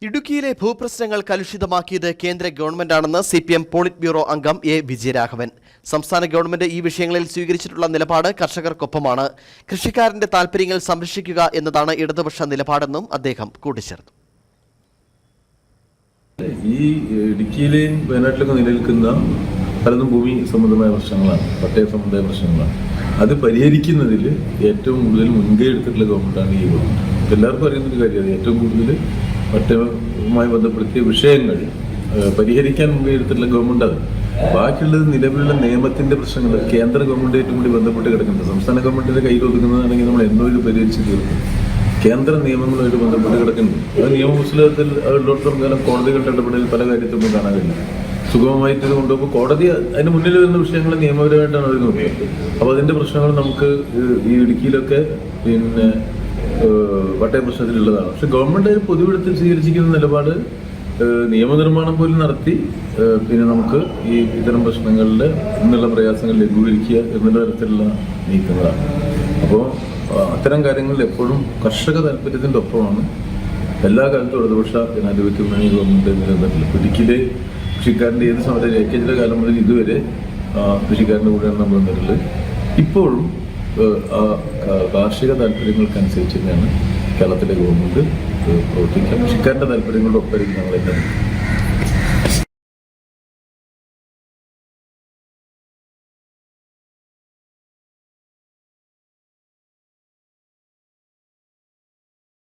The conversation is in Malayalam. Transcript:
ഇടുക്കിയിലെ ഭൂപ്രശ്നങ്ങൾ കലുഷിതമാക്കിയത് കേന്ദ്ര ഗവൺമെന്റാണെന്ന് CPM പോളിറ്റ് ബ്യൂറോ അംഗം A. വിജയരാഘവൻ. സംസ്ഥാന ഗവൺമെന്റ് ഈ വിഷയങ്ങളിൽ സ്വീകരിച്ചിട്ടുള്ള നിലപാട് കർഷകർക്കൊപ്പമാണ്. കൃഷിക്കാരന്റെ താൽപര്യങ്ങൾ സംരക്ഷിക്കുക എന്നതാണ് ഇടതുപക്ഷ നിലപാടെന്നും അദ്ദേഹം കൂട്ടിച്ചേർത്തു. ഈ ഇടുക്കിയിലെയും വയനാട്ടിലൊക്കെ നിലനിൽക്കുന്ന പലതും ഭൂമി സംബന്ധമായ പ്രശ്നങ്ങളാണ്, പട്ടയ സംബന്ധമായ പ്രശ്നങ്ങളാണ്. അത് പരിഹരിക്കുന്നതിൽ ഏറ്റവും കൂടുതൽ മുൻകൈ എടുത്തിട്ടുള്ള ഗവൺമെന്റാണ് ഈ ഗവൺമെന്റ്. എല്ലാവർക്കും അറിയുന്നൊരു കാര്യമാണ്, ഏറ്റവും കൂടുതൽ പട്ടയവുമായി ബന്ധപ്പെടുത്തിയ വിഷയങ്ങൾ പരിഹരിക്കാൻ മുൻകൈ എടുത്തിട്ടുള്ള ഗവൺമെന്റ് അത്. ബാക്കിയുള്ളത് നിലവിലുള്ള നിയമത്തിന്റെ പ്രശ്നങ്ങൾ കേന്ദ്ര ഗവൺമെന്റായിട്ടും കൂടി ബന്ധപ്പെട്ട് കിടക്കുന്നത്. സംസ്ഥാന ഗവൺമെന്റിന്റെ കയ്യിൽ ഒതുങ്ങുന്നതാണെങ്കിൽ നമ്മൾ എന്നോ ഇത് പരിഹരിച്ച് തീർക്കും. കേന്ദ്ര നിയമങ്ങളുമായിട്ട് ബന്ധപ്പെട്ട് കിടക്കുന്നു. അത് നിയമപുസ്തകത്തിൽ ഉള്ളിടത്തോളം കാലം കോടതികളുടെ ഇടപെടൽ പല കാര്യത്തിലും കാണാൻ കഴിയും. സുഗമമായിട്ട് ഇത് കൊണ്ടുപോകുമ്പോൾ കോടതി അതിന് മുന്നിൽ വരുന്ന വിഷയങ്ങൾ നിയമപരമായിട്ടാണ് അവർ നോക്കിയത്. അപ്പോൾ അതിന്റെ പ്രശ്നങ്ങൾ നമുക്ക് ഈ ഇടുക്കിയിലൊക്കെ പട്ടയ പ്രശ്നത്തിലുള്ളതാണ്. പക്ഷെ ഗവൺമെന്റ് അതിന് പൊതുവിടത്തിൽ സ്വീകരിച്ചിരിക്കുന്ന നിലപാട് നിയമനിർമ്മാണം പോലും നടത്തി നമുക്ക് ഈ ഇത്തരം പ്രശ്നങ്ങളുടെ എന്നുള്ള പ്രയാസങ്ങൾ ലഘൂകരിക്കുക എന്നുള്ള തരത്തിലുള്ള നീക്കങ്ങളാണ്. അപ്പോൾ അത്തരം കാര്യങ്ങളിൽ എപ്പോഴും കർഷക താല്പര്യത്തിൻ്റെ ഒപ്പമാണ് എല്ലാ കാലത്തും ഇടതുപക്ഷ ജനാധിപത്യ മുന്നണി ഗവൺമെന്റ് നിലനിർത്തിയിട്ടുള്ളത്. ഇടുക്കിയിലെ കൃഷിക്കാരൻ്റെ ഏത് സമയത്ത് ജയിക്കേജിയുടെ കാലം മുതൽ ഇതുവരെ കൃഷിക്കാരൻ്റെ കൂടെയാണ് നമ്മൾ നിന്നിട്ടുള്ളത്. ഇപ്പോഴും കാർഷിക താല്പര്യങ്ങൾക്കനുസരിച്ച് തന്നെയാണ് കേരളത്തിലെ ഗവൺമെന്റ് പ്രവർത്തിക്കുക. കൃഷിക്കാരൻ്റെ താല്പര്യങ്ങളുടെ ഒപ്പം ഞങ്ങളെല്ലാം